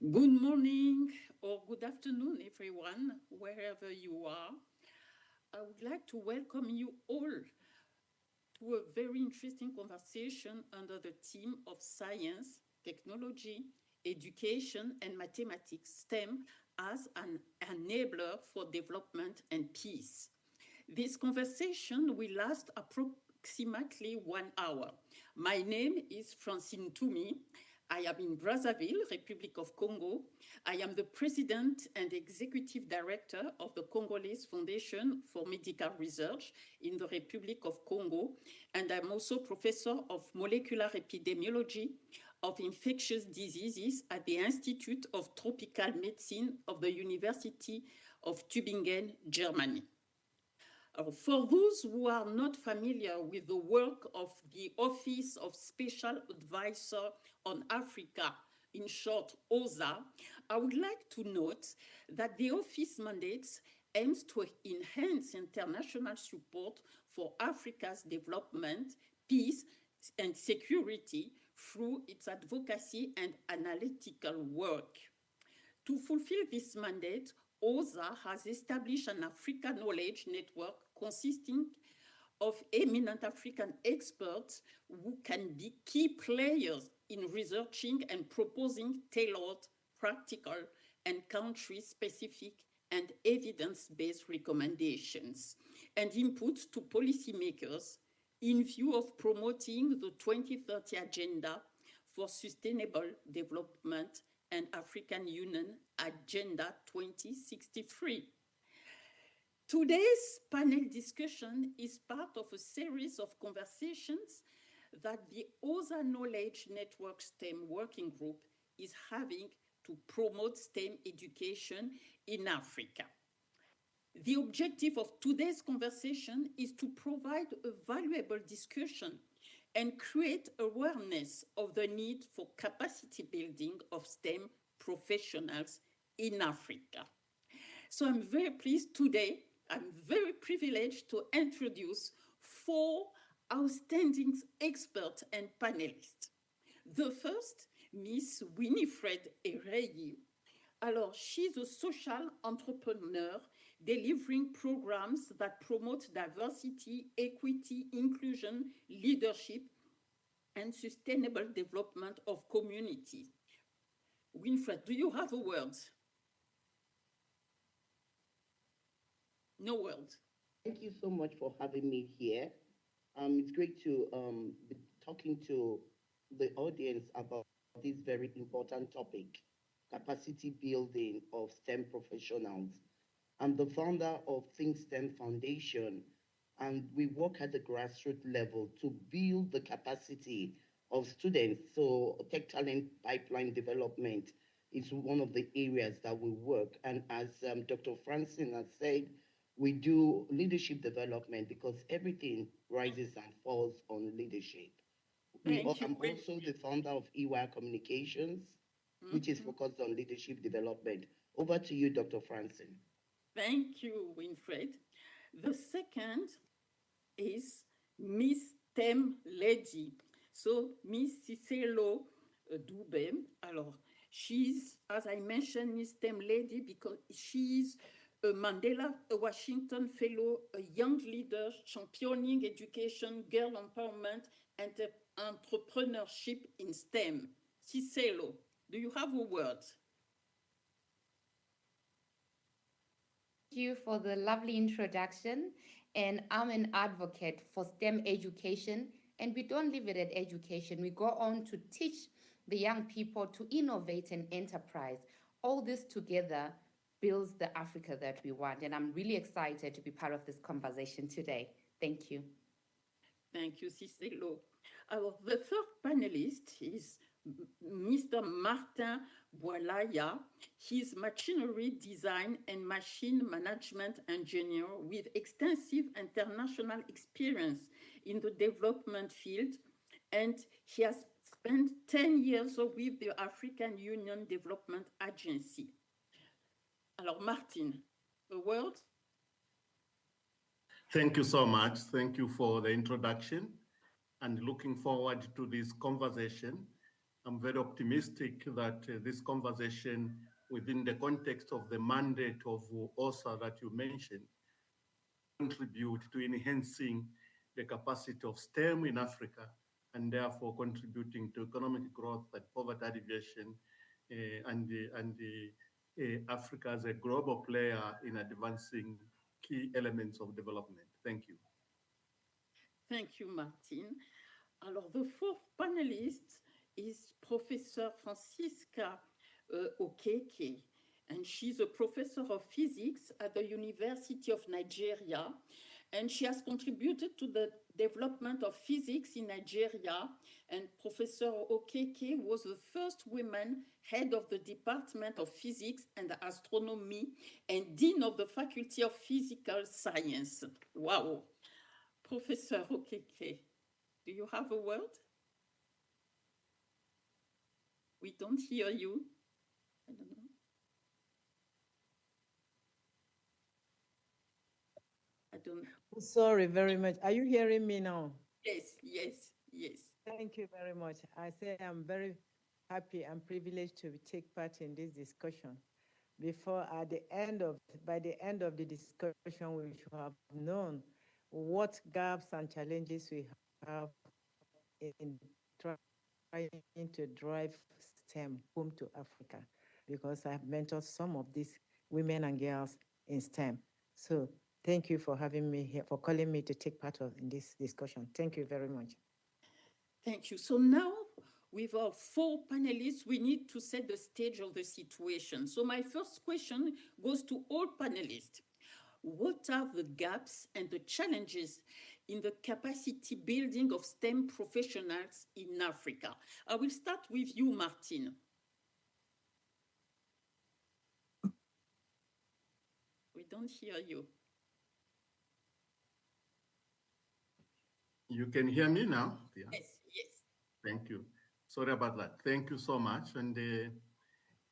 Good morning or good afternoon, everyone, wherever you are. I would like to welcome you all to a very interesting conversation under the theme of science, technology, education, and mathematics, STEM, as an enabler for development and peace. This conversation will last approximately 1 hour. My name is Francine Toumi. I am in Brazzaville, Republic of Congo. I am the President and Executive Director of the Congolese Foundation for Medical Research in the Republic of Congo, and I'm also Professor of Molecular Epidemiology of Infectious Diseases at the Institute of Tropical Medicine of the University of Tübingen, Germany. For those who are not familiar with the work of the Office of Special Advisor on Africa, in short, OSA, I would like to note that the office mandates aims to enhance international support for Africa's development, peace, and security through its advocacy and analytical work. To fulfill this mandate, OSA has established an African knowledge network consisting of eminent African experts who can be key players in researching and proposing tailored, practical, and country-specific and evidence-based recommendations and inputs to policymakers in view of promoting the 2030 Agenda for Sustainable Development and African Union Agenda 2063. Today's panel discussion is part of a series of conversations that the OSA Knowledge Network STEM Working Group is having to promote STEM education in Africa. The objective of today's conversation is to provide a valuable discussion and create awareness of the need for capacity building of STEM professionals in Africa. So I'm very pleased today, I'm very privileged to introduce 4 outstanding experts and panelists. The first, Miss Winifred Ereyi. Alors, she's a social entrepreneur delivering programs that promote diversity, equity, inclusion, leadership, and sustainable development of communities. Winifred, do you have a word? No word. Thank you so much for having me here. It's great to be talking to the audience about this very important topic, capacity building of STEM professionals. I'm the founder of Think STEM Foundation, and we work at the grassroots level to build the capacity of students. So tech talent pipeline development is one of the areas that we work. And as Dr. Francine has said, we do leadership development because everything rises and falls on leadership. I'm also the founder of EY Communications, which is focused on leadership development. Over to you, Dr. Francine. Thank you, Winfred. The second is Miss STEM Lady. So, Miss Cicelo Dube. Alors, she's, as I mentioned, Miss STEM Lady because she's a Mandela Washington Fellow, a young leader championing education, girl empowerment, and entrepreneurship in STEM. Cicelo, do you have a word? Thank you for the lovely introduction. And I'm an advocate for STEM education. And we don't leave it at education. We go on to teach the young people to innovate and enterprise. All this together builds the Africa that we want. And I'm really excited to be part of this conversation today. Thank you. Thank you, Cicelo. The third panelist is Mr. Martin Boilaya. He's machinery design and machine management engineer with extensive international experience in the development field, and he has spent 10 years with the African Union Development Agency. Alors, Martin, a word? Thank you so much. Thank you for the introduction and looking forward to this conversation. I'm very optimistic that this conversation within the context of the mandate of OSA that you mentioned contribute to enhancing the capacity of STEM in Africa and therefore contributing to economic growth and poverty alleviation and Africa as a global player in advancing key elements of development. Thank you. Thank you, Martin. Alors, the fourth panelist is Professor Francisca Okeke, and she's a professor of physics at the University of Nigeria, and she has contributed to the development of physics in Nigeria. And Professor Okeke was the first woman head of the Department of Physics and Astronomy and Dean of the Faculty of Physical Science. Wow. Professor Okeke, do you have a word? We don't hear you. I don't know. I don't. Sorry very much. Are you hearing me now? Yes, yes, yes. Thank you very much. I say I'm very happy and privileged to take part in this discussion. By the end of the discussion, we should have known what gaps and challenges we have in trying to drive STEM home to Africa, because I have mentored some of these women and girls in STEM. So thank you for having me here, for calling me to take part in this discussion. Thank you very much. Thank you. So now, with our four panelists, we need to set the stage of the situation. So my first question goes to all panelists. What are the gaps and the challenges in the capacity building of STEM professionals in Africa? I will start with you, Martin. We don't hear you. You can hear me now? Yeah. Yes, yes. Thank you. Sorry about that. Thank you so much. And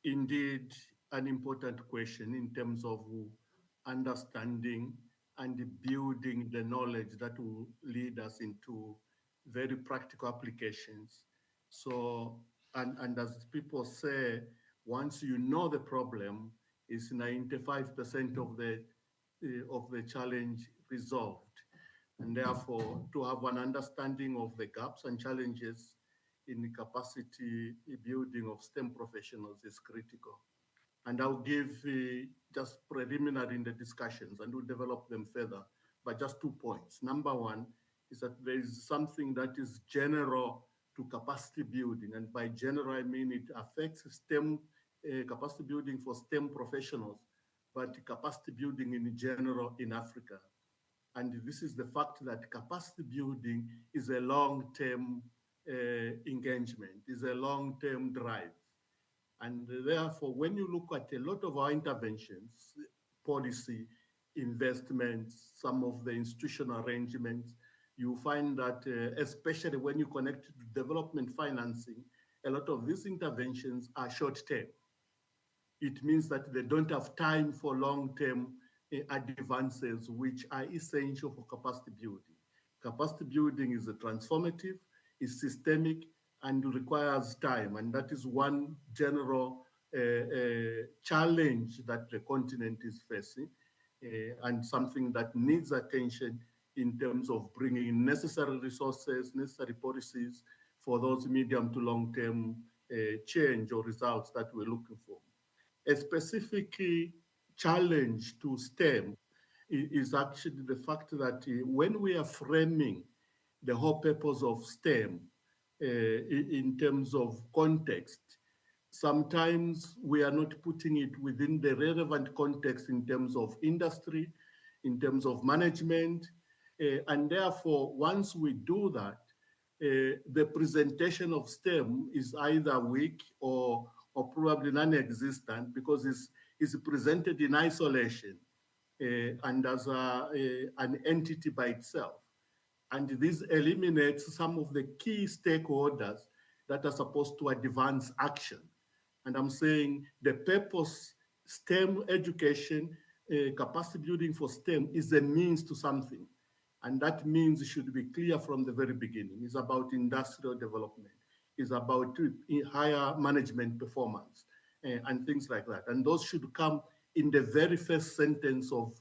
indeed, an important question in terms of understanding and building the knowledge that will lead us into very practical applications. So, and as people say, once you know the problem, is 95% of the challenge resolved. And therefore, to have an understanding of the gaps and challenges in the capacity building of STEM professionals is critical. And I'll give just preliminary in the discussions and we'll develop them further, but just 2 points. Number one is that there is something that is general to capacity building. And by general, I mean it affects STEM capacity building for STEM professionals, but capacity building in general in Africa. And this is the fact that capacity building is a long-term engagement, is a long-term drive. And therefore, when you look at a lot of our interventions, policy, investments, some of the institutional arrangements, you find that especially when you connect to development financing, a lot of these interventions are short-term. It means that they don't have time for long-term advances, which are essential for capacity building. Capacity building is a transformative, is systemic, and requires time. And that is one general challenge that the continent is facing, and something that needs attention in terms of bringing necessary resources, necessary policies for those medium to long-term change or results that we're looking for. A specific challenge to STEM is actually the fact that when we are framing the whole purpose of STEM in terms of context, sometimes we are not putting it within the relevant context in terms of industry, in terms of management, and therefore, once we do that, the presentation of STEM is either weak or probably non-existent because it's presented in isolation and as an entity by itself. And this eliminates some of the key stakeholders that are supposed to advance action. And I'm saying the purpose, STEM education, capacity building for STEM is a means to something. And that means it should be clear from the very beginning. It's about industrial development. is about higher management performance and things like that. And those should come in the very first sentence of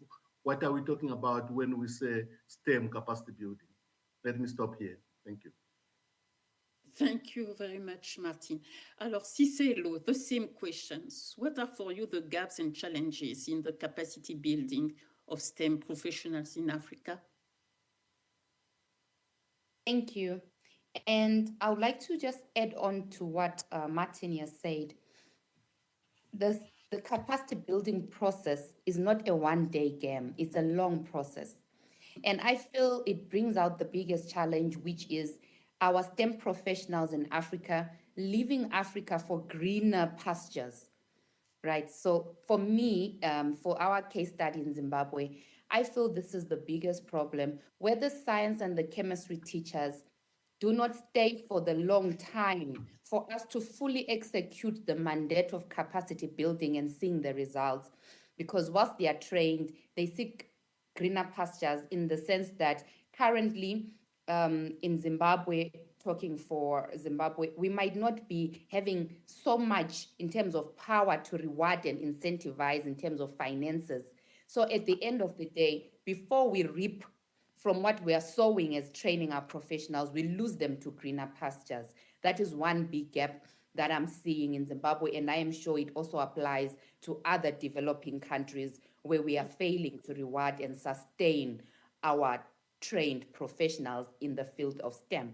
what are we talking about when we say STEM capacity building. Let me stop here. Thank you. Thank you very much, Martin. Alors, Cicelo, the same questions. What are for you the gaps and challenges in the capacity building of STEM professionals in Africa? Thank you. And I would like to just add on to what Martin has said. The capacity building process is not a one-day game, it's a long process. And I feel it brings out the biggest challenge, which is our STEM professionals in Africa leaving Africa for greener pastures, right? So for me, for our case study in Zimbabwe, I feel this is the biggest problem where the science and the chemistry teachers do not stay for the long time for us to fully execute the mandate of capacity building and seeing the results. Because whilst they are trained, they seek greener pastures in the sense that currently in Zimbabwe, talking for Zimbabwe, we might not be having so much in terms of power to reward and incentivize in terms of finances. So at the end of the day, before we reap from what we are sowing as training our professionals, we lose them to greener pastures. That is one big gap that I'm seeing in Zimbabwe, and I am sure it also applies to other developing countries where we are failing to reward and sustain our trained professionals in the field of STEM.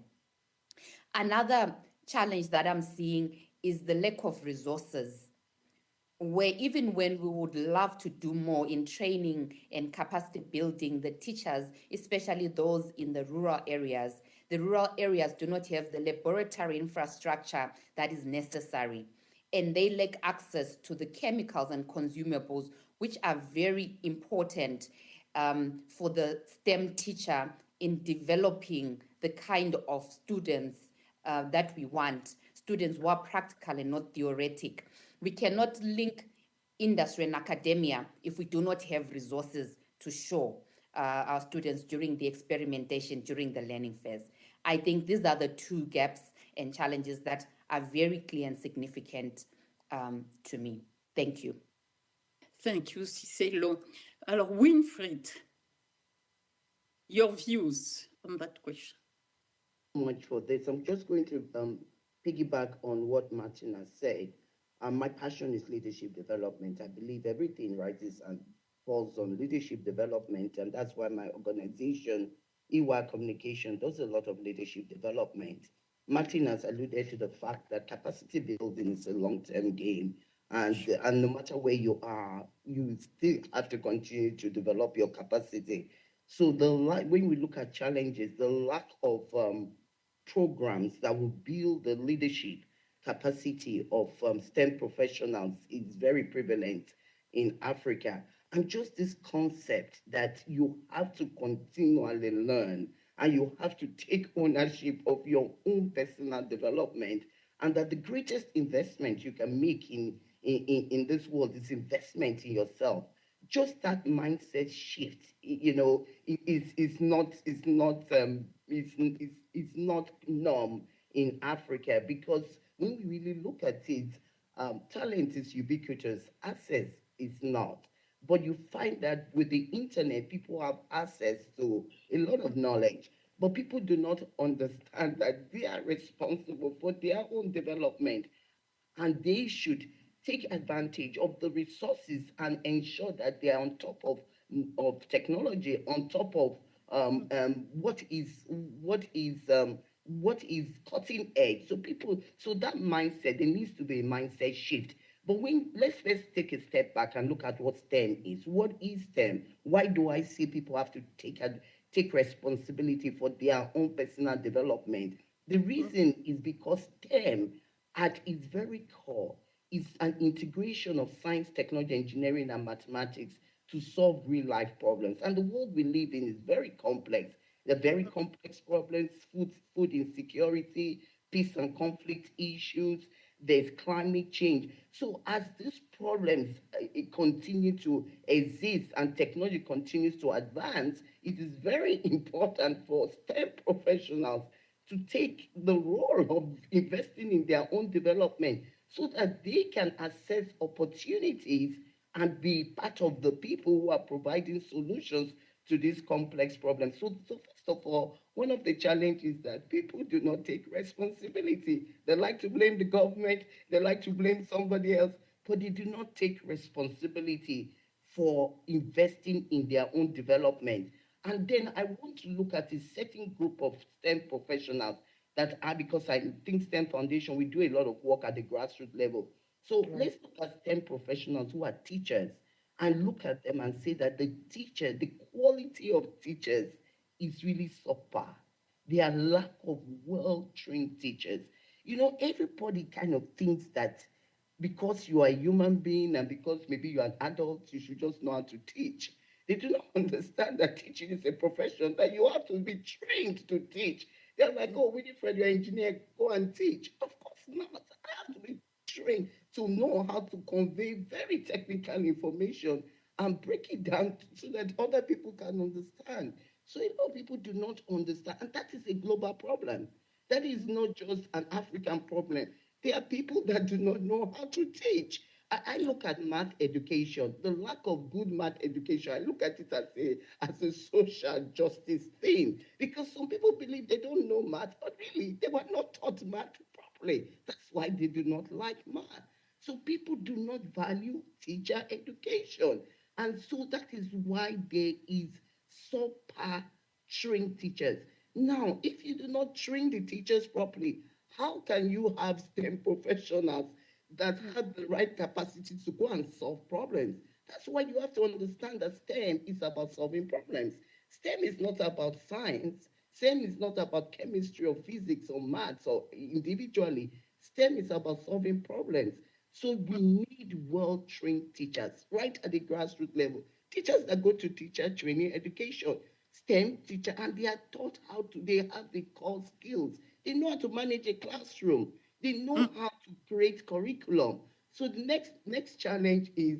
Another challenge that I'm seeing is the lack of resources, where even when we would love to do more in training and capacity building, the teachers, especially those in the rural areas do not have the laboratory infrastructure that is necessary. And they lack access to the chemicals and consumables, which are very important for the STEM teacher in developing the kind of students that we want, students who are practical and not theoretic. We cannot link industry and academia if we do not have resources to show our students during the experimentation, during the learning phase. I think these are the two gaps and challenges that are very clear and significant to me. Thank you. Thank you, Cicelo. Alors, Winfried, your views on that question. Much for this. I'm just going to piggyback on what Martin has said. My passion is leadership development. I believe everything, right, is and falls on leadership development, and that's why my organization, EY Communication, does a lot of leadership development. Martin has alluded to the fact that capacity building is a long-term game, and no matter where you are, you still have to continue to develop your capacity. So when we look at challenges, the lack of programs that will build the leadership capacity of STEM professionals is very prevalent in Africa. And just this concept that you have to continually learn and you have to take ownership of your own personal development, and that the greatest investment you can make in this world is investment in yourself. Just that mindset shift, is not norm in Africa, because when we really look at it, talent is ubiquitous, access is not. But you find that with the internet, people have access to a lot of knowledge, but people do not understand that they are responsible for their own development, and they should take advantage of the resources and ensure that they are on top of technology, on top of what is cutting edge. So that mindset, there needs to be a mindset shift. But let's take a step back and look at what STEM is. What is STEM? Why do I say people have to take responsibility for their own personal development? The reason is because STEM, at its very core, is an integration of science, technology, engineering, and mathematics to solve real life problems. And the world we live in is very complex. They're very complex problems: food insecurity, peace and conflict issues, there's climate change. So as these problems continue to exist and technology continues to advance, it is very important for STEM professionals to take the role of investing in their own development so that they can assess opportunities and be part of the people who are providing solutions to these complex problems. So first of all, one of the challenges is that people do not take responsibility. They like to blame the government, they like to blame somebody else, but they do not take responsibility for investing in their own development. And then I want to look at a certain group of STEM professionals that are, because I think STEM Foundation, we do a lot of work at the grassroots level. So Right. let's look at STEM professionals who are teachers and look at them and say that the quality of teachers is really subpar. Their lack of well-trained teachers. You know, everybody kind of thinks that because you are a human being and because maybe you're an adult, you should just know how to teach. They do not understand that teaching is a profession, that you have to be trained to teach. They're like, oh, Winifred, you're an engineer, go and teach. Of course not. I have to be trained to know how to convey very technical information and break it down so that other people can understand. So a lot of people do not understand, and that is a global problem. That is not just an African problem. There are people that do not know how to teach. I look at math education, the lack of good math education. I look at it as a social justice thing because some people believe they don't know math, but really they were not taught math properly. That's why they do not like math. So people do not value teacher education. And so that is why there is subpar trained teachers. Now, if you do not train the teachers properly, how can you have STEM professionals that have the right capacity to go and solve problems? That's why you have to understand that STEM is about solving problems. STEM is not about science. STEM is not about chemistry or physics or maths or individually. STEM is about solving problems. So we need well-trained teachers right at the grassroots level. Teachers that go to teacher training education, STEM teacher, and they are taught how to, they have the core skills. They know how to manage a classroom. They know how to create curriculum. So the next challenge is,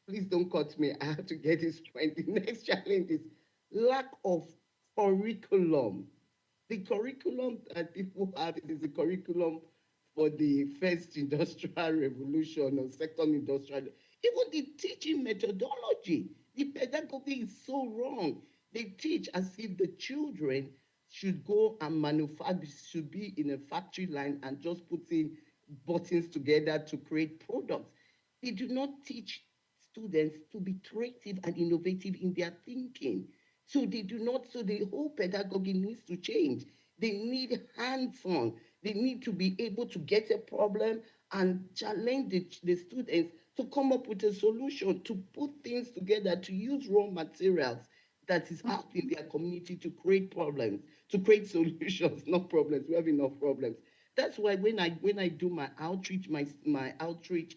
please don't cut me, I have to get this point. The next challenge is lack of curriculum. The curriculum that people have, it is the curriculum for the first industrial revolution or second industrial. Even the teaching methodology, the pedagogy is so wrong. They teach as if the children should go and manufacture, should be in a factory line and just putting buttons together to create products. They do not teach students to be creative and innovative in their thinking. So they do not, so the whole pedagogy needs to change. They need hands-on. They need to be able to get a problem and challenge the students to come up with a solution, to put things together, to use raw materials that is out in their community to create problems, to create solutions, not problems. We have enough problems. That's why when I do my outreach, my outreach,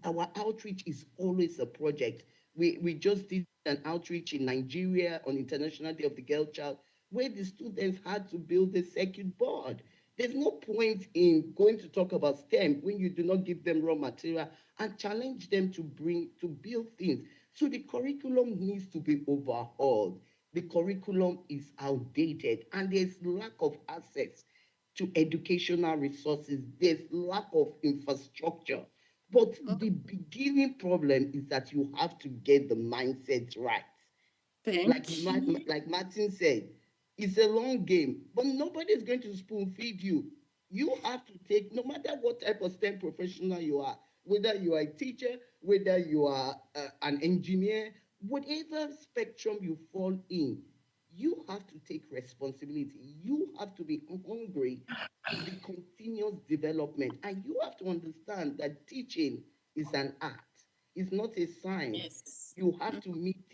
our outreach is always a project. We just did an outreach in Nigeria on International Day of the Girl Child, where the students had to build a circuit board. There's no point in going to talk about STEM when you do not give them raw material and challenge them to build things. So the curriculum needs to be overhauled. The curriculum is outdated and there's lack of access to educational resources. There's lack of infrastructure. But the beginning problem is that you have to get the mindset right. Like Thank you. like Martin said, it's a long game, but nobody's going to spoon feed you. You have to take, no matter what type of STEM professional you are, whether you are a teacher, whether you are an engineer, whatever spectrum you fall in, you have to take responsibility. You have to be hungry for the continuous development, and you have to understand that teaching is an art. It's not a science. Yes. You have to meet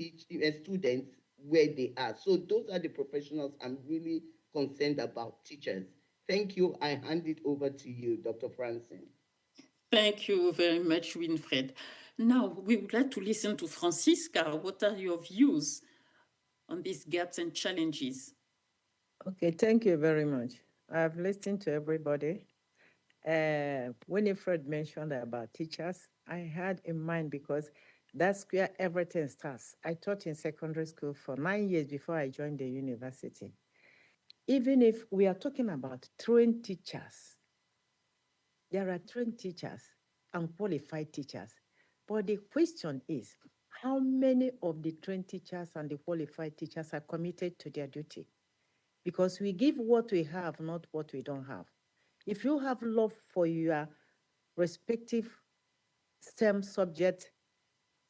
students where they are. So those are the professionals I'm really concerned about, teachers. Thank you. I hand it over to you, Dr. Francine. Thank you very much, Winfred. Now, we would like to listen to Francisca. What are your views on these gaps and challenges? Okay, thank you very much. I've listened to everybody. Winifred mentioned about teachers. I had in mind because that's where everything starts. I taught in secondary school for 9 years before I joined the university. even if we are talking about trained teachers, there are trained teachers and qualified teachers. But the question is, how many of the trained teachers and the qualified teachers are committed to their duty? Because we give what we have, not what we don't have. If you have love for your respective STEM subject,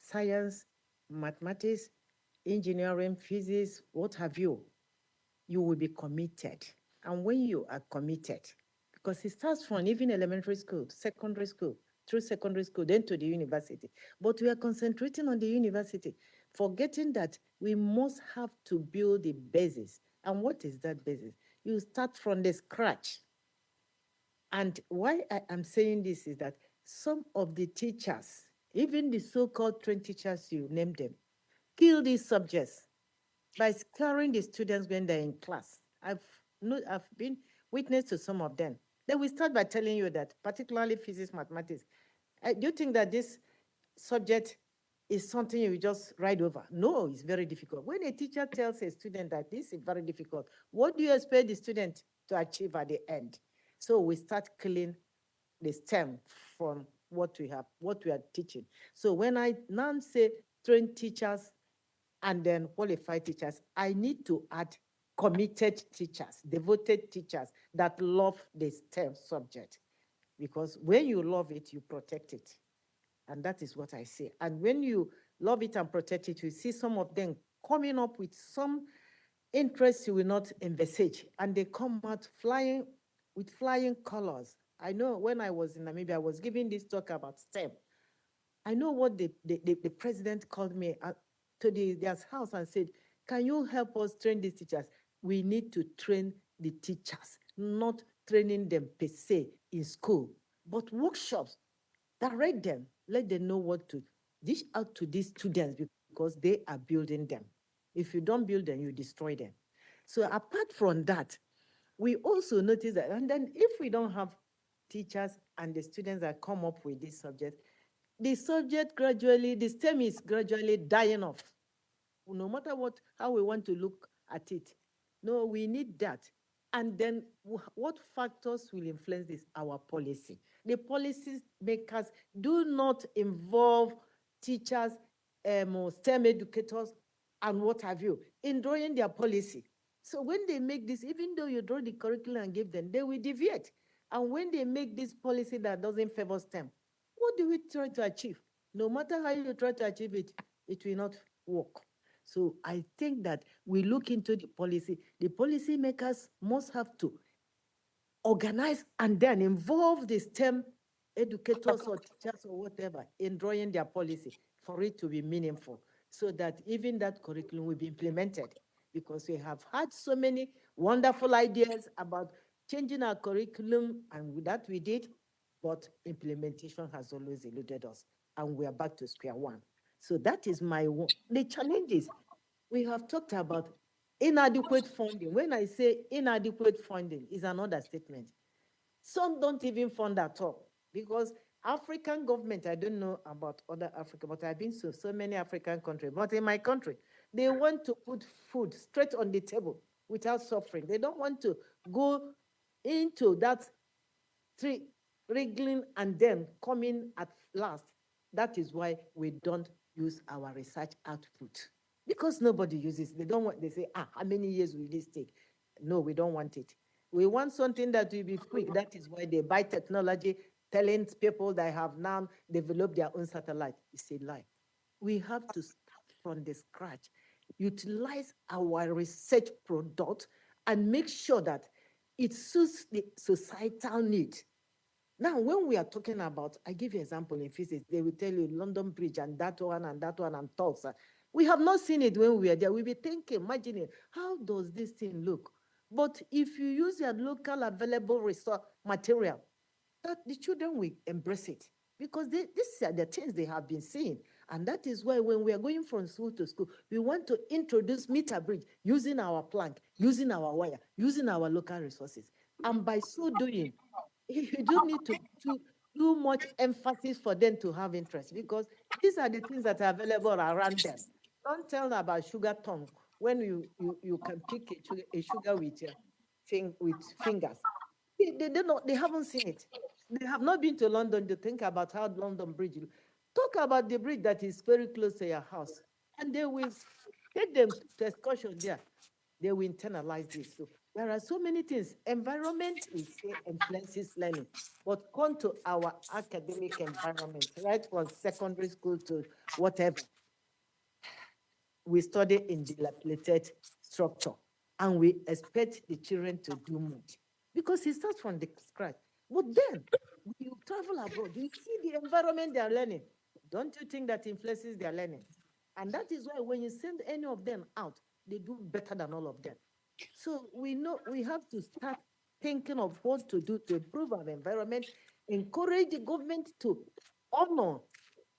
science, mathematics, engineering, physics, what have you, you will be committed. And when you are committed, because it starts from even elementary school, secondary school, through secondary school, then to the university. But we are concentrating on the university, forgetting that we must have to build the basis. And what is that basis? You start from the scratch. And why I am saying this is that some of the teachers, even the so-called trained teachers, you name them, kill these subjects by scaring the students when they're in class. I've been witness to some of them. They will start by telling you that, particularly physics, mathematics. Do you think that this subject is something you just ride over? No, it's very difficult. When a teacher tells a student that this is very difficult, what do you expect the student to achieve at the end? So we start killing the stem from what we have, what we are teaching. So when I now say train teachers and then qualified teachers, I need to add committed teachers, devoted teachers that love the STEM subject. Because when you love it, you protect it. And that is what I say. And when you love it and protect it, you see some of them coming up with some interest you will not envisage. And they come out flying with flying colors. I know when I was in Namibia, I was giving this talk about STEM. I know what the president called me to their house and said, can you help us train these teachers? We need to train the teachers, not training them per se in school, but workshops, direct them, let them know what to dish out to these students because they are building them. If you don't build them, you destroy them. So apart from that, we also notice that, and then if we don't have teachers and the students that come up with this subject, the subject gradually, the STEM is gradually dying off. No matter how we want to look at it. No, we need that. And then what factors will influence this? Our policy. The policy makers do not involve teachers, STEM educators, and what have you, in drawing their policy. So when they make this, even though you draw the curriculum and give them, they will deviate. And when they make this policy that doesn't favor STEM, what do we try to achieve? No matter how you try to achieve it, it will not work. So I think that we look into the policy. The policy makers must have to organize and then involve the STEM educators or teachers or whatever in drawing their policy for it to be meaningful, so that even that curriculum will be implemented. Because we have had so many wonderful ideas about changing our curriculum, and that we did, but implementation has always eluded us, and we are back to square one. So that is the challenges. We have talked about inadequate funding. When I say inadequate funding, is an understatement. Some don't even fund at all because African government, I don't know about other Africa, but I've been to so many African countries. But in my country, they want to put food straight on the table without suffering. They don't want to go into that wriggling and then coming at last. That is why we don't use our research output, because nobody uses. They don't want. They say, how many years will this take? No, we don't want it. We want something that will be quick. That is why they buy technology, telling people that have now developed their own satellite. It's a lie. We have to start from the scratch, utilize our research product, and make sure that it suits the societal need. Now, when we are talking about, I give you an example in physics, they will tell you London Bridge and that one and that one and Tulsa. We have not seen it when we are there. We'll be thinking, imagining, how does this thing look? But if you use your local available resource material, that the children will embrace it, because these are the things they have been seeing. And that is why when we are going from school to school, we want to introduce meter bridge using our plank, using our wire, using our local resources. And by so doing, you don't need to do much emphasis for them to have interest, because these are the things that are available around them. Don't tell them about sugar tongue when you can pick a sugar with with fingers. They don't know, they haven't seen it. They have not been to London to think about how London Bridge. Talk about the bridge that is very close to your house, and they will take them to excursion there. They will internalize this. So there are so many things. Environment, we say, influences learning. But come to our academic environment, right from secondary school to whatever, we study in dilapidated structure, and we expect the children to do much because it starts from the scratch. But then, when you travel abroad, you see the environment they are learning. Don't you think that influences their learning? And that is why when you send any of them out, they do better than all of them. So we know we have to start thinking of what to do to improve our environment, encourage the government to honor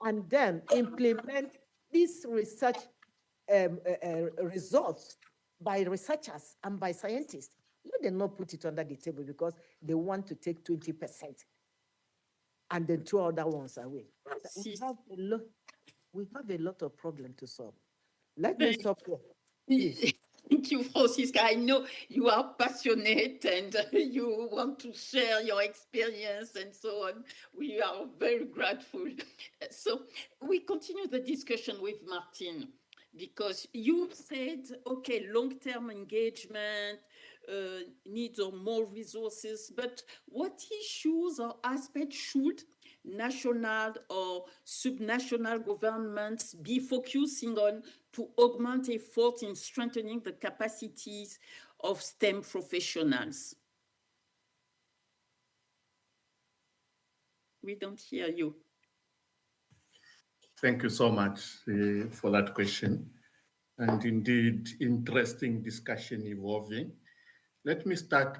and then implement these research results by researchers and by scientists. Let them not put it under the table because they want to take 20% and then throw other ones away. We have a lot of problems to solve. Let me stop here. Please. Thank you, Francisca. I know you are passionate and you want to share your experience and so on. We are very grateful. So we continue the discussion with Martin because you said, okay, long-term engagement, needs of more resources, but what issues or aspects should national or subnational governments be focusing on to augment efforts in strengthening the capacities of STEM professionals? We don't hear you. Thank you so much for that question. And indeed, interesting discussion evolving. Let me start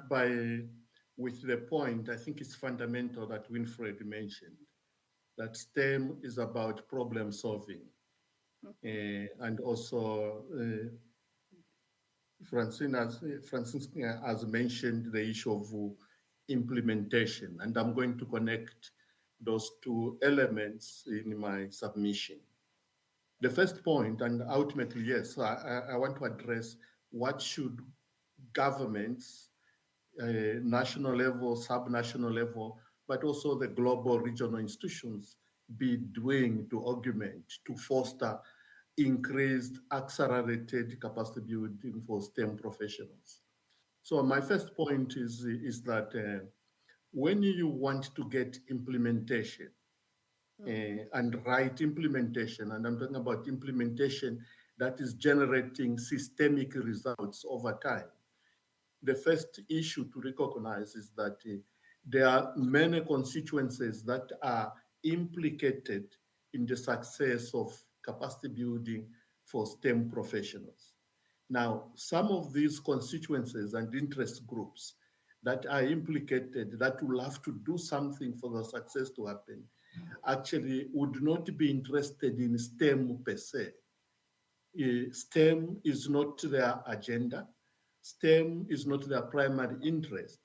with the point, I think it's fundamental, that Winfred mentioned, that STEM is about problem solving. And also, Francisca has mentioned the issue of implementation, and I'm going to connect those two elements in my submission. The first point, and ultimately, yes, I want to address what should governments, national level, subnational level, but also the global regional institutions be doing to augment, to foster increased, accelerated capacity building for STEM professionals. So my first point is that when you want to get implementation, and right implementation, and I'm talking about implementation that is generating systemic results over time, the first issue to recognize is that there are many constituencies that are implicated in the success of capacity building for STEM professionals. Now, some of these constituencies and interest groups that are implicated, that will have to do something for the success to happen, actually would not be interested in STEM per se. STEM is not their agenda. STEM is not their primary interest.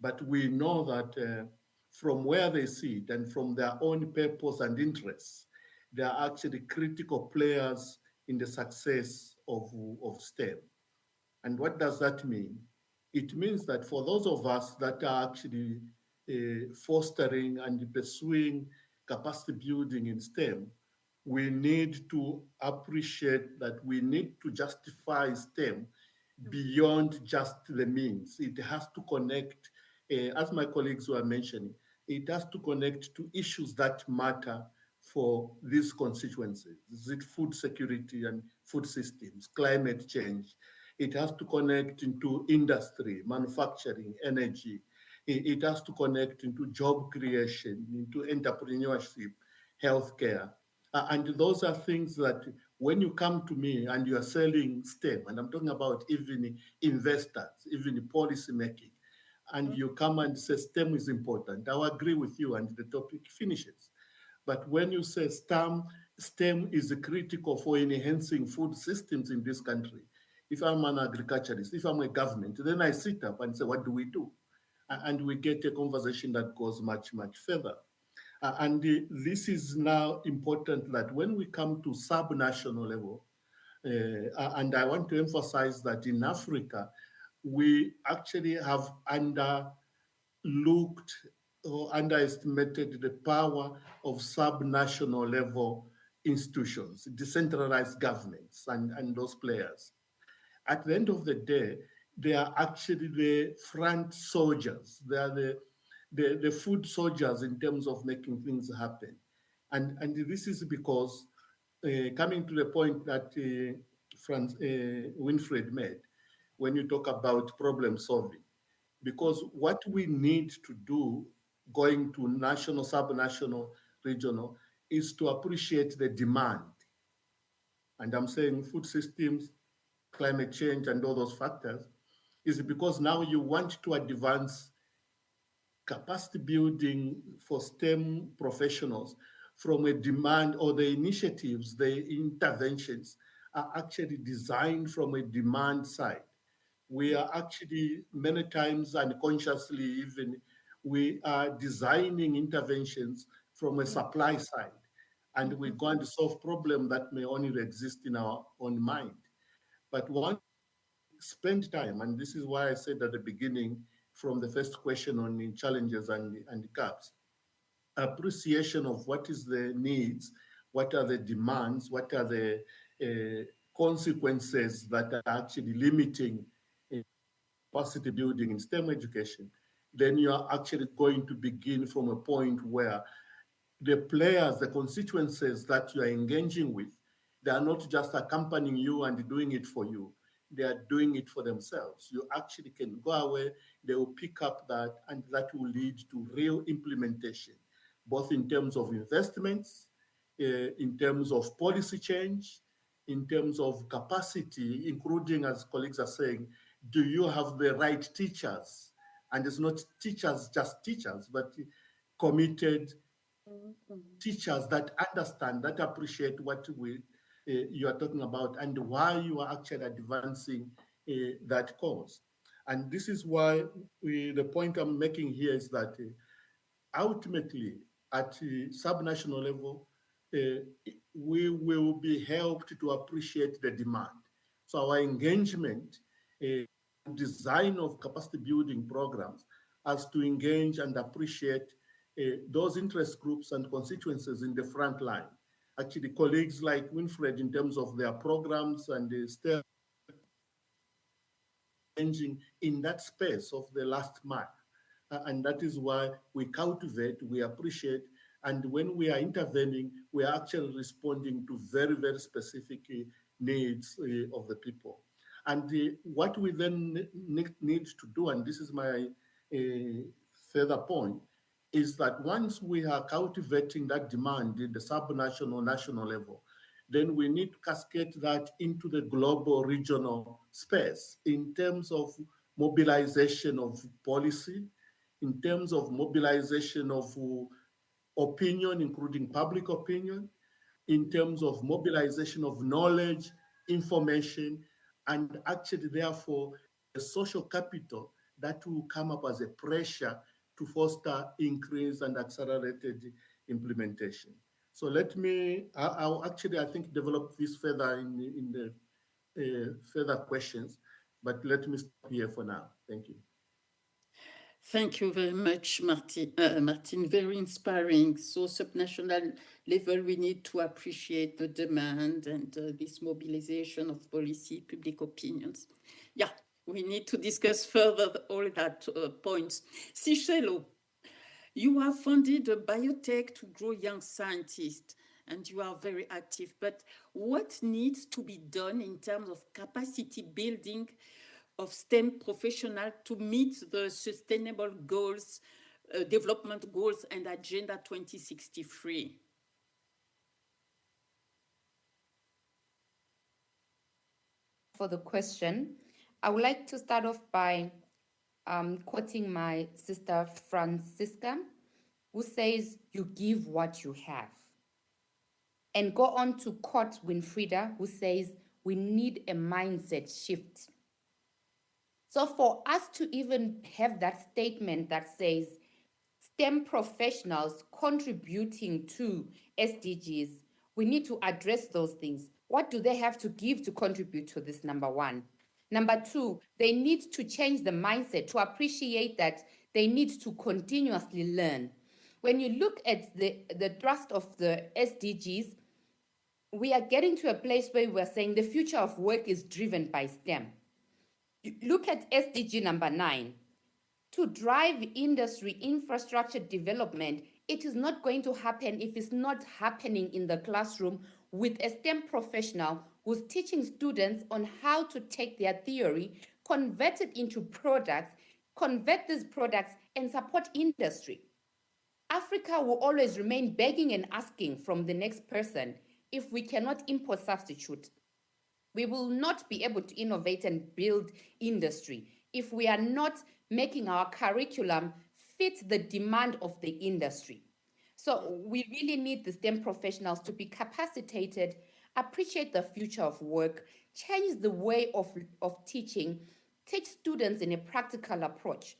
But we know that from where they sit and from their own purpose and interests, they are actually critical players in the success of STEM. And what does that mean? It means that for those of us that are actually fostering and pursuing capacity building in STEM, we need to appreciate that we need to justify STEM beyond just the means. It has to connect, as my colleagues were mentioning, it has to connect to issues that matter for these constituencies. Is it food security and food systems, climate change? It has to connect into industry, manufacturing, energy. It has to connect into job creation, into entrepreneurship, healthcare. And those are things that when you come to me and you are selling STEM, and I'm talking about even investors, even policy making, and you come and say STEM is important, I'll agree with you and the topic finishes. But when you say STEM is critical for enhancing food systems in this country, if I'm an agriculturist, if I'm a government, then I sit up and say, what do we do? And we get a conversation that goes much, much further. This is now important that when we come to subnational level, and I want to emphasize that in Africa, we actually have underlooked or underestimated the power of sub-national level institutions, decentralized governments, and those players. At the end of the day, they are actually the front soldiers. They are the foot soldiers in terms of making things happen. And this is because, coming to the point that Winfred made, when you talk about problem solving, because what we need to do going to national, sub-national, regional, is to appreciate the demand. And I'm saying food systems, climate change, and all those factors, is because now you want to advance capacity building for STEM professionals from a demand, or the initiatives, the interventions are actually designed from a demand side. We are actually many times unconsciously even, we are designing interventions from a supply side, and we're going to solve problems that may only exist in our own mind. But once spend time, and this is why I said at the beginning, from the first question on the challenges and the gaps, appreciation of what is the needs, what are the demands, what are the consequences that are actually limiting uh, capacity building in STEM education, then you are actually going to begin from a point where the players, the constituencies that you are engaging with, they are not just accompanying you and doing it for you. They are doing it for themselves. You actually can go away, they will pick up that, and that will lead to real implementation, both in terms of investments, in terms of policy change, in terms of capacity, including, as colleagues are saying, do you have the right teachers? And it's not teachers, just teachers, but committed teachers that understand, that appreciate what you are talking about, and why you are actually advancing that cause. And this is why the point I'm making here is that ultimately, at the subnational level, we will be helped to appreciate the demand. So our engagement, design of capacity building programs, as to engage and appreciate those interest groups and constituencies in the front line. Actually, colleagues like Winfred, in terms of their programs and still engaging in that space of the last mile. And that is why we cultivate, we appreciate, and when we are intervening, we are actually responding to very, very specific needs of the people. And what we then need to do, and this is my further point, is that once we are cultivating that demand in the subnational, national level, then we need to cascade that into the global regional space in terms of mobilization of policy, in terms of mobilization of opinion, including public opinion, in terms of mobilization of knowledge, information, and actually, therefore, a social capital that will come up as a pressure to foster increase and accelerated implementation. So let me, I'll actually, I think, develop this further in the further questions, but let me stop here for now. Thank you. Thank you very much, Martin. Martin, very inspiring. So, subnational level, we need to appreciate the demand and this mobilization of policy, public opinions. Yeah, we need to discuss further all that points. Cicelo, you have funded a biotech to grow young scientists, and you are very active. But what needs to be done in terms of capacity building of STEM professionals to meet the sustainable goals, development goals, and Agenda 2063? For the question, I would like to start off by quoting my sister Francisca, who says, "You give what you have." And go on to quote Winfrida, who says, "We need a mindset shift." So for us to even have that statement that says STEM professionals contributing to SDGs, we need to address those things. What do they have to give to contribute to this, number one? Number two, they need to change the mindset to appreciate that they need to continuously learn. When you look at the thrust of the SDGs, we are getting to a place where we're saying the future of work is driven by STEM. Look at SDG number 9. To drive industry infrastructure development, it is not going to happen if it's not happening in the classroom with a STEM professional who's teaching students on how to take their theory, convert it into products, convert these products, and support industry. Africa will always remain begging and asking from the next person if we cannot import substitute. We will not be able to innovate and build industry if we are not making our curriculum fit the demand of the industry. So we really need the STEM professionals to be capacitated, appreciate the future of work, change the way of teaching, teach students in a practical approach.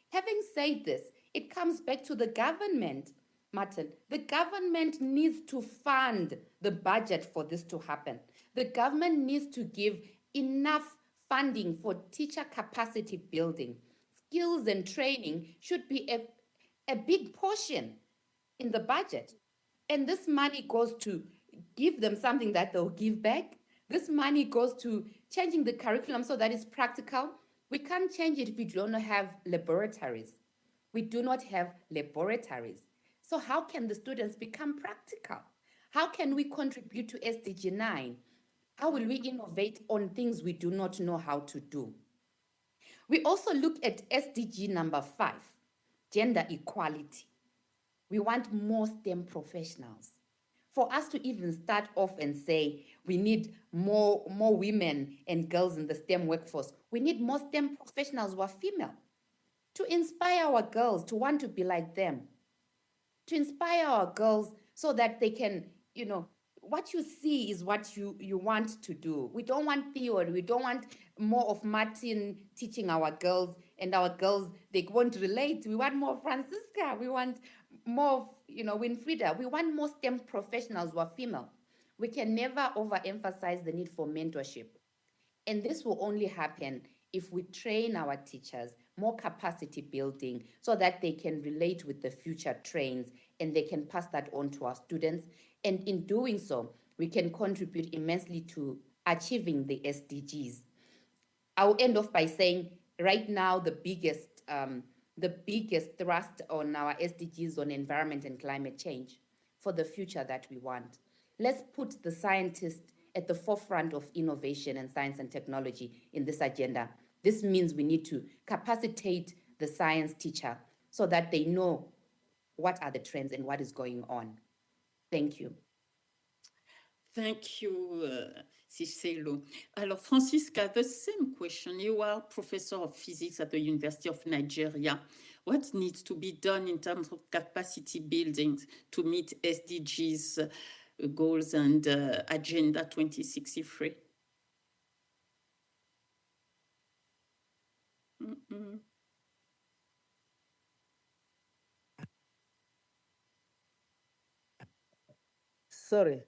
Having said this, it comes back to the government, Martin. The government needs to fund the budget for this to happen. The government needs to give enough funding for teacher capacity building. Skills and training should be a big portion in the budget. And this money goes to give them something that they'll give back. This money goes to changing the curriculum so that it's practical. We can't change it if we don't have laboratories. We do not have laboratories. So how can the students become practical? How can we contribute to SDG 9? How will we innovate on things we do not know how to do? We also look at SDG number 5, gender equality. We want more STEM professionals. For us to even start off and say we need more women and girls in the STEM workforce, we need more STEM professionals who are female to inspire our girls to want to be like them, to inspire our girls so that they can, what you see is what you want to do. We don't want theory. We don't want more of Martin teaching our girls, and our girls, they won't relate. We want more Francisca. We want more of, Winfrida. We want more STEM professionals who are female. We can never overemphasize the need for mentorship. And this will only happen if we train our teachers, more capacity building, so that they can relate with the future trends and they can pass that on to our students. And in doing so, we can contribute immensely to achieving the SDGs. I'll end off by saying right now the biggest thrust on our SDGs on environment and climate change for the future that we want. Let's put the scientists at the forefront of innovation and science and technology in this agenda. This means we need to capacitate the science teacher so that they know what are the trends and what is going on. Thank you. Thank you, Cicelo. Alors, Francisca, the same question. You are professor of physics at the University of Nigeria. What needs to be done in terms of capacity building to meet SDGs goals and Agenda 2063? Sorry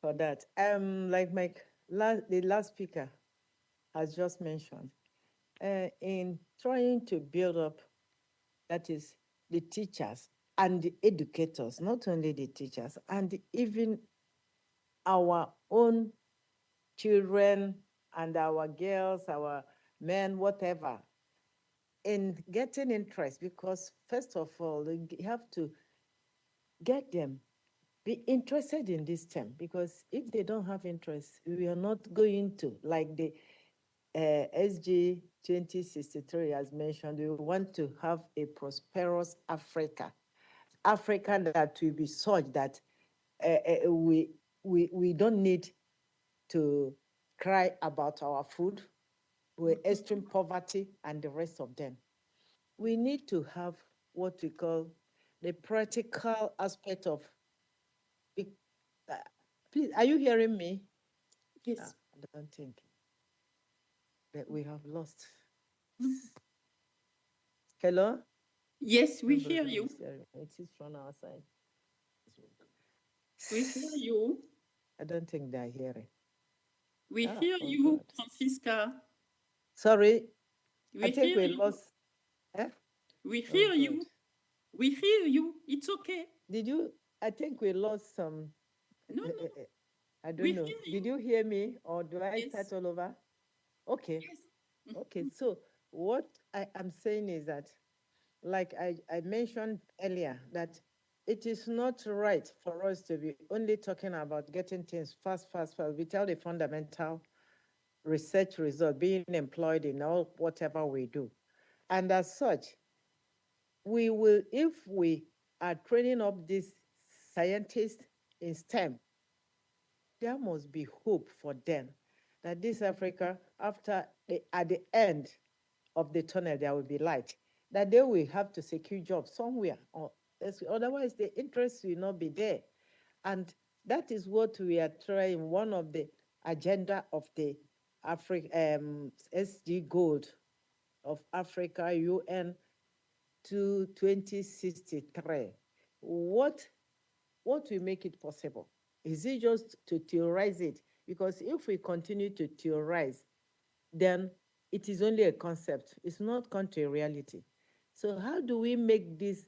for that. Like the last speaker has just mentioned, in trying to build up, that is, the teachers and the educators, not only the teachers, and even our own children and our girls, our men, whatever, in getting interest, because first of all, you have to get them be interested in this term, because if they don't have interest, we are not going to, like the SG 2063 has mentioned, we want to have a prosperous Africa that will be such that we don't need to cry about our food, with extreme poverty and the rest of them. We need to have what we call the practical aspect of. Please, are you hearing me? Yes. I don't think that we have lost. Hello? Yes, we hear you. It is from our side. We hear you. I don't think they're hearing. We hear you, God. Francisca. Sorry, I We think hear we you. lost. Eh? We Oh, hear good. you. We hear you. It's okay. Did you? I think we lost some. No, eh, eh, no, eh, I we don't know. hear Did you. you hear me or do I Yes, start all over? Okay. yes. Okay. So what I am saying is that, like I mentioned earlier, that it is not right for us to be only talking about getting things fast, fast, fast without a fundamental research result being employed in all whatever we do. And as such, we will, if we are training up these scientists in STEM, there must be hope for them that this Africa, at the end of the tunnel, there will be light, that they will have to secure jobs somewhere, or otherwise the interest will not be there. And that is what we are trying, one of the agenda of the SG Gold of Africa UN to 2063. What what will make it possible? Is it just to theorize it? Because if we continue to theorize, then it is only a concept. It's not come to a reality. So how do we make these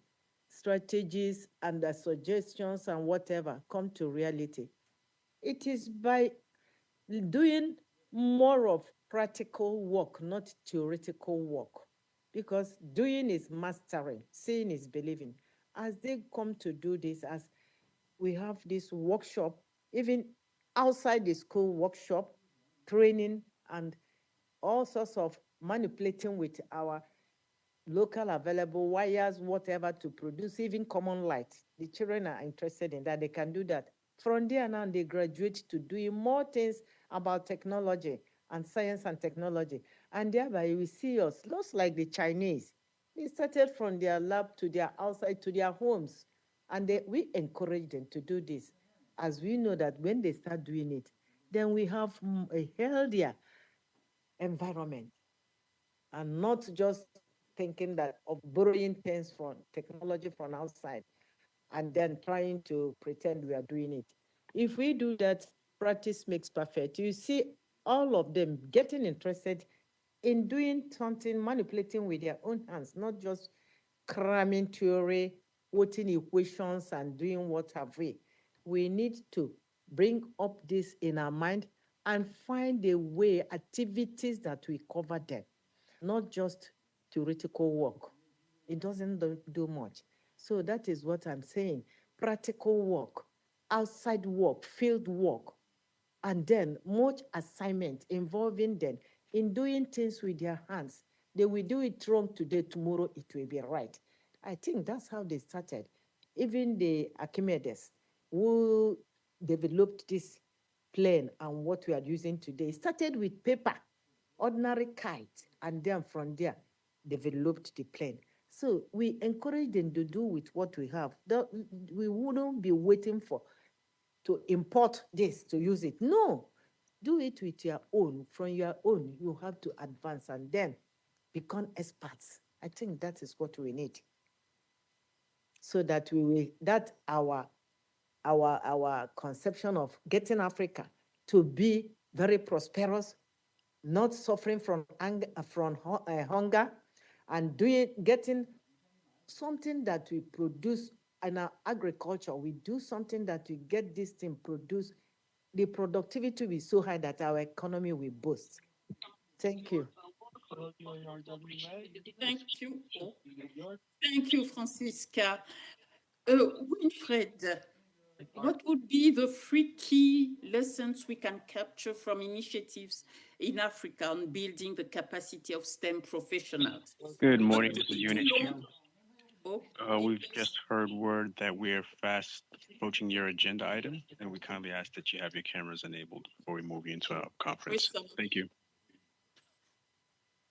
strategies and the suggestions and whatever come to reality? It is by doing more of practical work, not theoretical work. Because doing is mastering, seeing is believing. As they come to do this, as we have this workshop, even outside the school workshop, training, and all sorts of manipulating with our local available wires, whatever, to produce even common light. The children are interested in that. They can do that. From there now, they graduate to doing more things about technology and science and technology. And thereby, we see us, just like the Chinese. They started from their lab to their outside to their homes. And we encourage them to do this, as we know that when they start doing it, then we have a healthier environment, and not just thinking that of borrowing things from technology from outside and then trying to pretend we are doing it. If we do that, practice makes perfect. You see all of them getting interested in doing something, manipulating with their own hands, not just cramming theory, quoting equations, and doing what have we. We need to bring up this in our mind and find a way, activities that we cover them, not just theoretical work. It doesn't do much. So that is what I'm saying. Practical work, outside work, field work, and then much assignment involving them in doing things with their hands. They will do it wrong today, tomorrow it will be right. I think that's how they started. Even the Archimedes, who developed this plane and what we are using today, started with paper, ordinary kite, and then from there, developed the plane. So we encourage them to do with what we have. We wouldn't be waiting for to import this to use it. No, do it with your own. From your own, you have to advance and then become experts. I think that is what we need, so that we will, that our conception of getting Africa to be very prosperous, not suffering from hunger, and getting something that we produce in our agriculture. We do something that we get this thing produced, the productivity will be so high that our economy will boost. Thank you. Thank you. Oh, thank you, Francisca. Winfred, what would be the three key lessons we can capture from initiatives in Africa on building the capacity of STEM professionals? Good Not morning, Mrs. taking too Unity. long. Oh, We've yes. just heard word that we're fast approaching your agenda item, and we kindly ask that you have your cameras enabled before we move you into our There is conference. some. Thank you.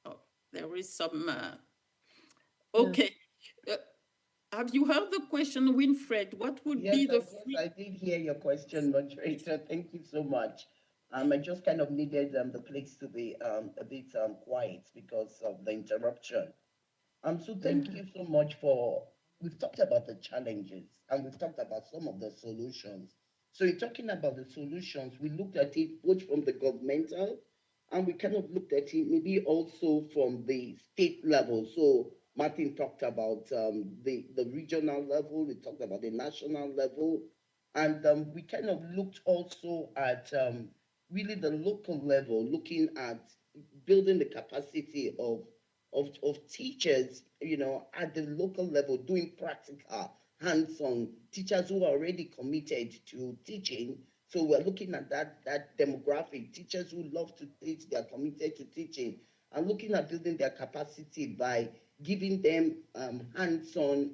Oh, there is some. Yeah. Okay. Uh, have you heard the question, Winfred? What would be the Yes, three? I did hear your question, moderator. Thank you so much. I just kind of needed the place to be a bit quiet because of the interruption. So thank you so much for, we've talked about the challenges and we've talked about some of the solutions. So in talking about the solutions, we looked at it both from the governmental And we kind of looked at it maybe also from the state level. So Martin talked about the regional level, we talked about the national level, and we kind of looked also at really the local level, looking at building the capacity of teachers, at the local level, doing practical, hands-on, teachers who are already committed to teaching. So we're looking at that demographic, teachers who love to teach, they are committed to teaching, and looking at building their capacity by giving them hands-on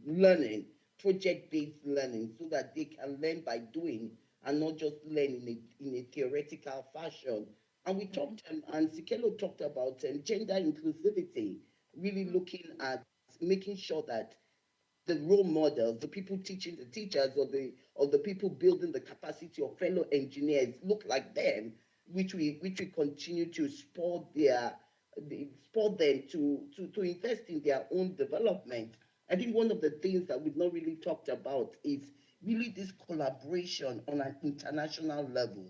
learning, project-based learning, so that they can learn by doing and not just learn in a theoretical fashion. And we talked, and Sikelo talked about gender inclusivity, really looking at making sure that the role models, the people teaching the teachers, or the people building the capacity of fellow engineers look like them, which we continue to support them to invest in their own development. I think one of the things that we've not really talked about is really this collaboration on an international level.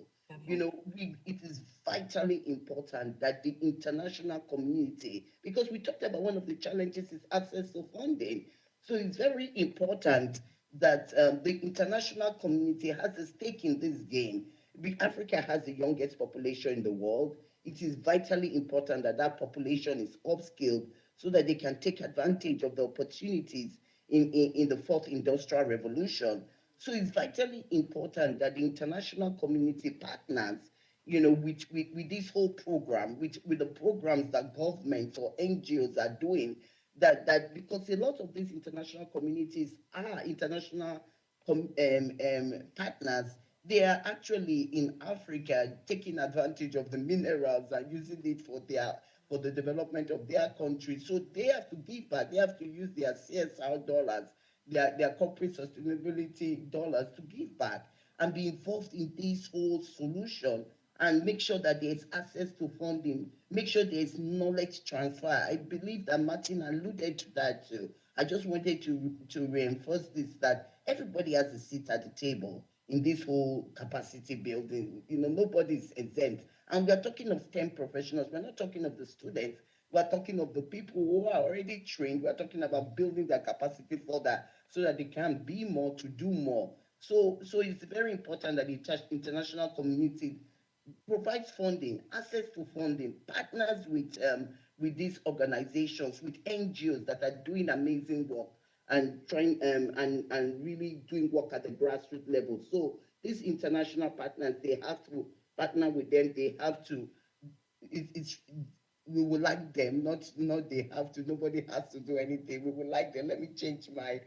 It is vitally important that the international community, because we talked about one of the challenges is access to funding. So it's very important that the international community has a stake in this game. Africa has the youngest population in the world. It is vitally important that that population is upskilled so that they can take advantage of the opportunities in the fourth industrial revolution. So it's vitally important that the international community partners, with this whole program, with the programs that governments or NGOs are doing, because a lot of these international communities are international partners. They are actually in Africa taking advantage of the minerals and using it for the development of their country. So they have to give back. They have to use their CSR dollars, their corporate sustainability dollars to give back and be involved in this whole solution, and make sure that there's access to funding, make sure there's knowledge transfer. I believe that Martin alluded to that too. I just wanted to reinforce this, that everybody has a seat at the table in this whole capacity building. Nobody's exempt. And we are talking of STEM professionals. We're not talking of the students. We're talking of the people who are already trained. We're talking about building their capacity for that so that they can be more to do more. So it's very important that the international community provides funding, access to funding, partners with these organizations, with NGOs that are doing amazing work and trying and really doing work at the grassroots level. So these international partners, they have to partner with them. They have to. It's we would like them, not they have to. Nobody has to do anything. We would like them. Let me change my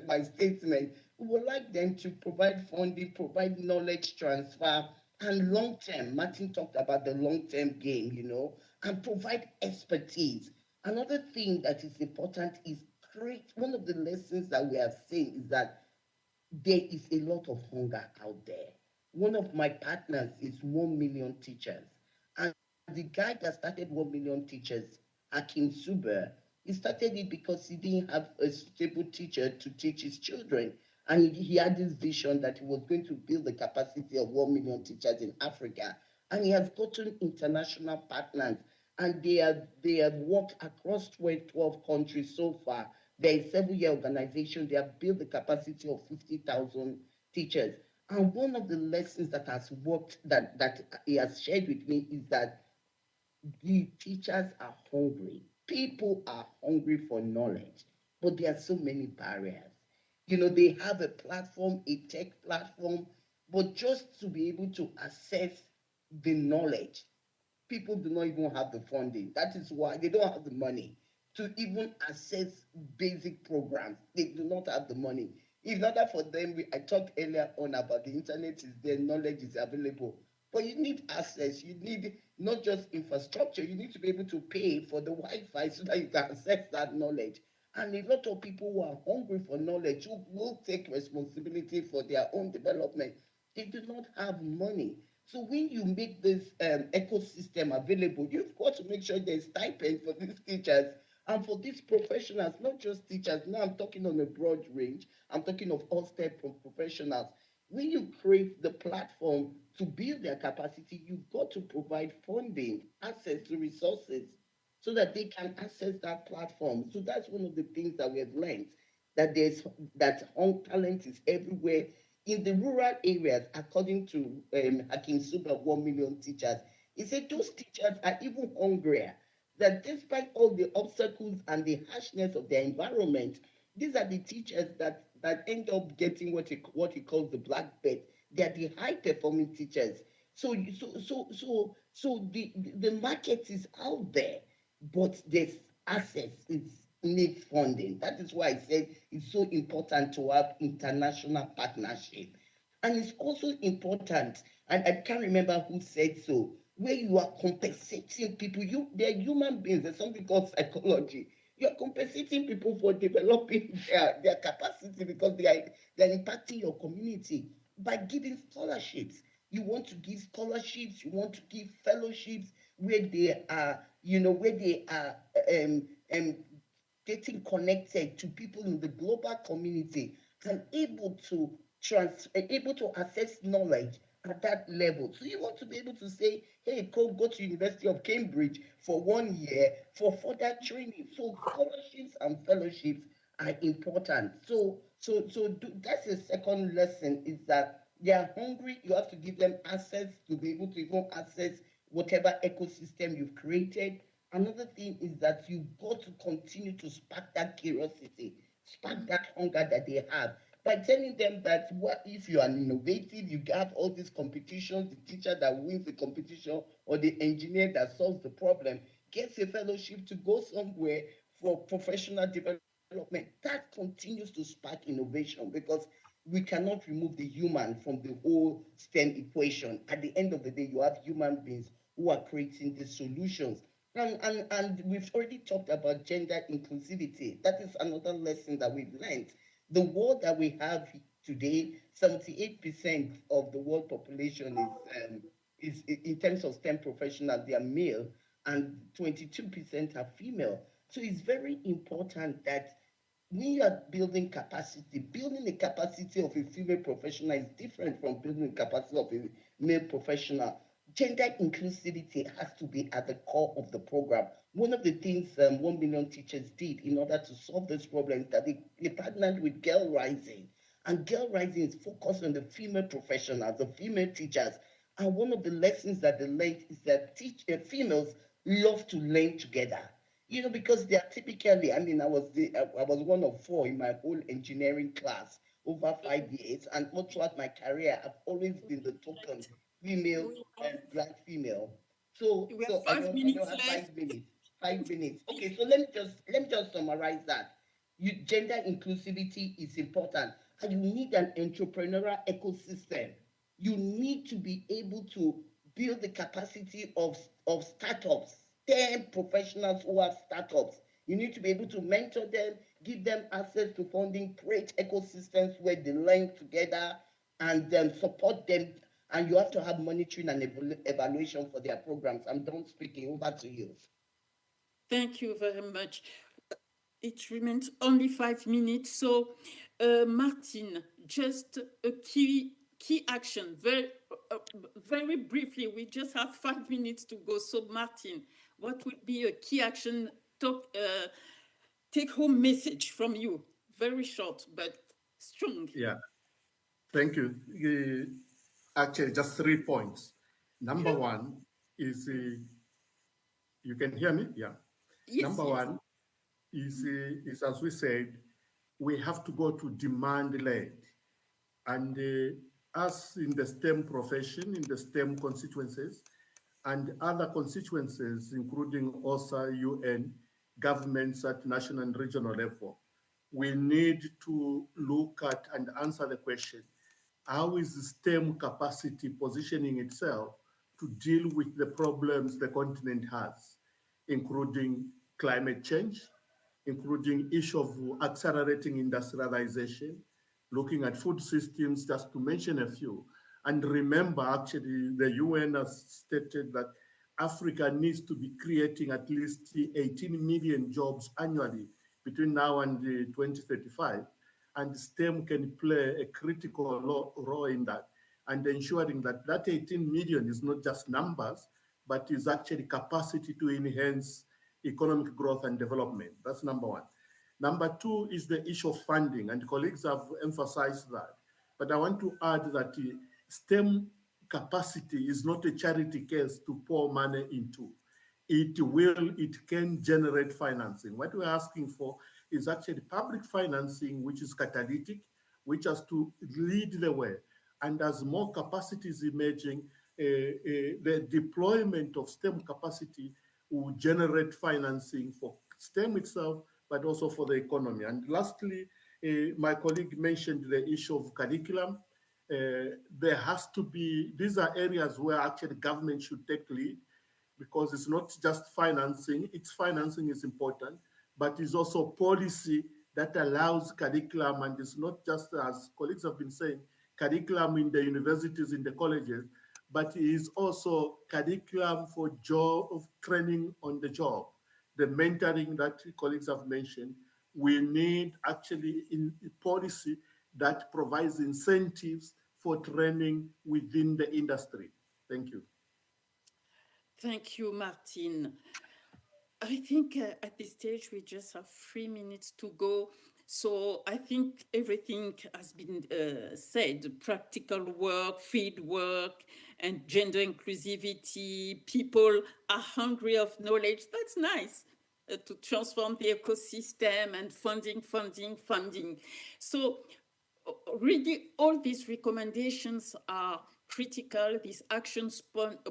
my statement. We would like them to provide funding, provide knowledge transfer, and long term. Martin talked about the long term game, and provide expertise. Another thing that is important is create. One of the lessons that we have seen is that there is a lot of hunger out there. One of my partners is 1 million teachers. And the guy that started 1 million teachers, Akin Suber, he started it because he didn't have a stable teacher to teach his children. And he had this vision that he was going to build the capacity of 1 million teachers in Africa. And he has gotten international partners. And they have worked across 12 countries so far. There is a 7-year organization. They have built the capacity of 50,000 teachers. And one of the lessons that has worked, that he has shared with me, is that the teachers are hungry. People are hungry for knowledge, but there are so many barriers. They have a platform, a tech platform, but just to be able to access the knowledge, people do not even have the funding. That is why they don't have the money to even access basic programs. They do not have the money. In order for them, I talked earlier on about the internet is there, knowledge is available. But you need access. You need not just infrastructure, you need to be able to pay for the Wi-Fi so that you can access that knowledge. And a lot of people who are hungry for knowledge, who will take responsibility for their own development, they do not have money. So when you make this ecosystem available, you've got to make sure there's stipend for these teachers and for these professionals, not just teachers. Now I'm talking on a broad range. I'm talking of all step professionals. When you create the platform to build their capacity, you've got to provide funding, access to resources, so that they can access that platform. So that's one of the things that we have learned, that that talent is everywhere in the rural areas. According to Hakim Suba, 1 million teachers, he said those teachers are even hungrier. That despite all the obstacles and the harshness of their environment, these are the teachers that end up getting what he calls the black belt. They are the high performing teachers. So the market is out there, but there's access. It needs funding. That is why I said it's so important to have international partnership. And it's also important, and I can't remember who said so, where you are compensating people. They're human beings. There's something called psychology. You're compensating people for developing their capacity because they're impacting your community by giving scholarships. You want to give scholarships, you want to give fellowships where they are, where they are um, getting connected to people in the global community and able to access knowledge at that level. So you want to be able to say, hey, go to University of Cambridge for 1 year for further training. So scholarships and fellowships are important. That's the second lesson, is that they are hungry. You have to give them access to be able to even access whatever ecosystem you've created. Another thing is that you've got to continue to spark that curiosity, spark that hunger that they have, by telling them that what if you are innovative, you have all these competitions, the teacher that wins the competition or the engineer that solves the problem gets a fellowship to go somewhere for professional development. That continues to spark innovation, because we cannot remove the human from the whole STEM equation. At the end of the day, you have human beings who are creating the solutions. And we've already talked about gender inclusivity. That is another lesson that we've learned. The world that we have today, 78% of the world population is in terms of STEM professionals, they are male, and 22% are female. So it's very important that when you are building the capacity of a female professional is different from building the capacity of a male professional. Gender inclusivity has to be at the core of the program. One of the things 1 million teachers did in order to solve this problem is that they partnered with Girl Rising. And Girl Rising is focused on the female professionals, the female teachers. And one of the lessons that they learned is that females love to learn together. Because they are typically, I was one of four in my whole engineering class over 5 years, and all throughout my career, I've always been the token female and black female. So We have so five I minutes don't have left. 5 minutes. 5 minutes. Okay, so let me just summarize that. Gender inclusivity is important, and you need an entrepreneurial ecosystem. You need to be able to build the capacity of startups, 10 professionals who have startups. You need to be able to mentor them, give them access to funding, create ecosystems where they learn together, and then support them. And you have to have monitoring and evaluation for their programs. I'm done speaking. Over to you. Thank you very much. It remains only 5 minutes. So, Martin, just a key action, very briefly. We just have 5 minutes to go. So, Martin, what would be a key action take home message from you? Very short but strong. Yeah, thank you. Actually, just 3 points. Number one is, you can hear me? Yeah. Yes, Number yes. one is, as we said, we have to go to demand led. And us in the STEM profession, in the STEM constituencies, and other constituencies, including OSA, UN, governments at national and regional level, we need to look at and answer the question, how is STEM capacity positioning itself to deal with the problems the continent has, including climate change, including issue of accelerating industrialization, looking at food systems, just to mention a few. And remember, actually, the UN has stated that Africa needs to be creating at least 18 million jobs annually between now and 2035. and STEM can play a critical role in that, and ensuring that that 18 million is not just numbers, but is actually capacity to enhance economic growth and development. That's number one. Number two is the issue of funding, and colleagues have emphasized that. But I want to add that STEM capacity is not a charity case to pour money into. It can generate financing. What we're asking for is actually public financing, which is catalytic, which has to lead the way. And as more capacity is emerging, the deployment of STEM capacity will generate financing for STEM itself, but also for the economy. And lastly, my colleague mentioned the issue of curriculum. There has to be, these are areas where actually government should take lead, because it's not just financing. Its financing is important, but it's also policy that allows curriculum, and it's not just, as colleagues have been saying, curriculum in the universities, in the colleges, but it is also curriculum for job of training on the job, the mentoring that colleagues have mentioned. We need actually in policy that provides incentives for training within the industry. Thank you. Thank you, Martin. I think at this stage we just have 3 minutes to go. So I think everything has been said: practical work, field work, and gender inclusivity. People are hungry of knowledge. That's nice. To transform the ecosystem, and funding. So really, all these recommendations are critical. These action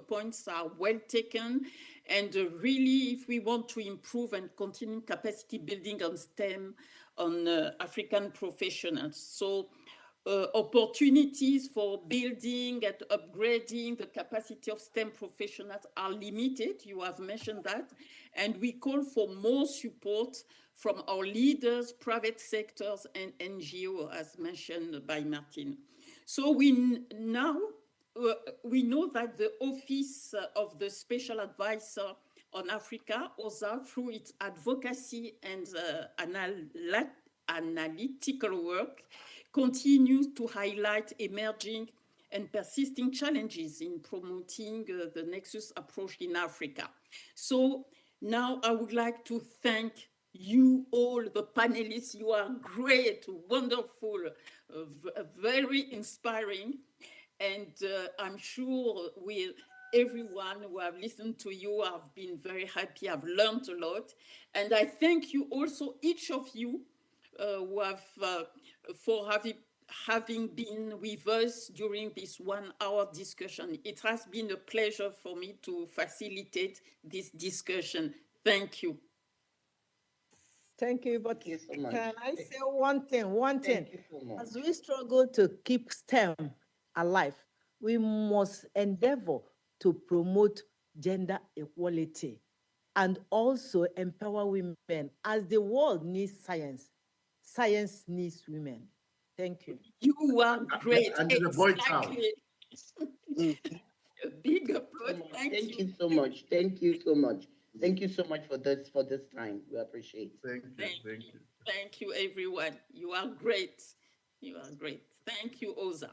points are well taken. And really, if we want to improve and continue capacity building on STEM, on African professionals. So opportunities for building and upgrading the capacity of STEM professionals are limited. You have mentioned that. And we call for more support from our leaders, private sectors, and NGO, as mentioned by Martin. So we know that the Office of the Special Advisor on Africa, OSA, through its advocacy and analytical work, continues to highlight emerging and persisting challenges in promoting the Nexus approach in Africa. So now I would like to thank you all, the panelists. You are great, wonderful, very inspiring. And I'm sure everyone who have listened to you have been very happy, have learned a lot. And I thank you also, each of you, who have, for having been with us during this 1 hour discussion. It has been a pleasure for me to facilitate this discussion. Thank you. Thank you, but Thank you so much. can I say one thing? Thank you so much. As we struggle to keep STEM alive, we must endeavor to promote gender equality and also empower women. As the world needs science, science needs women. Thank you. You are great. And the voice out. Exactly. A big applause. Thank you so much. Thank you so much. Thank you so much for this time. We appreciate it. Thank you. Thank you, everyone. You are great. You are great. Thank you, Oza.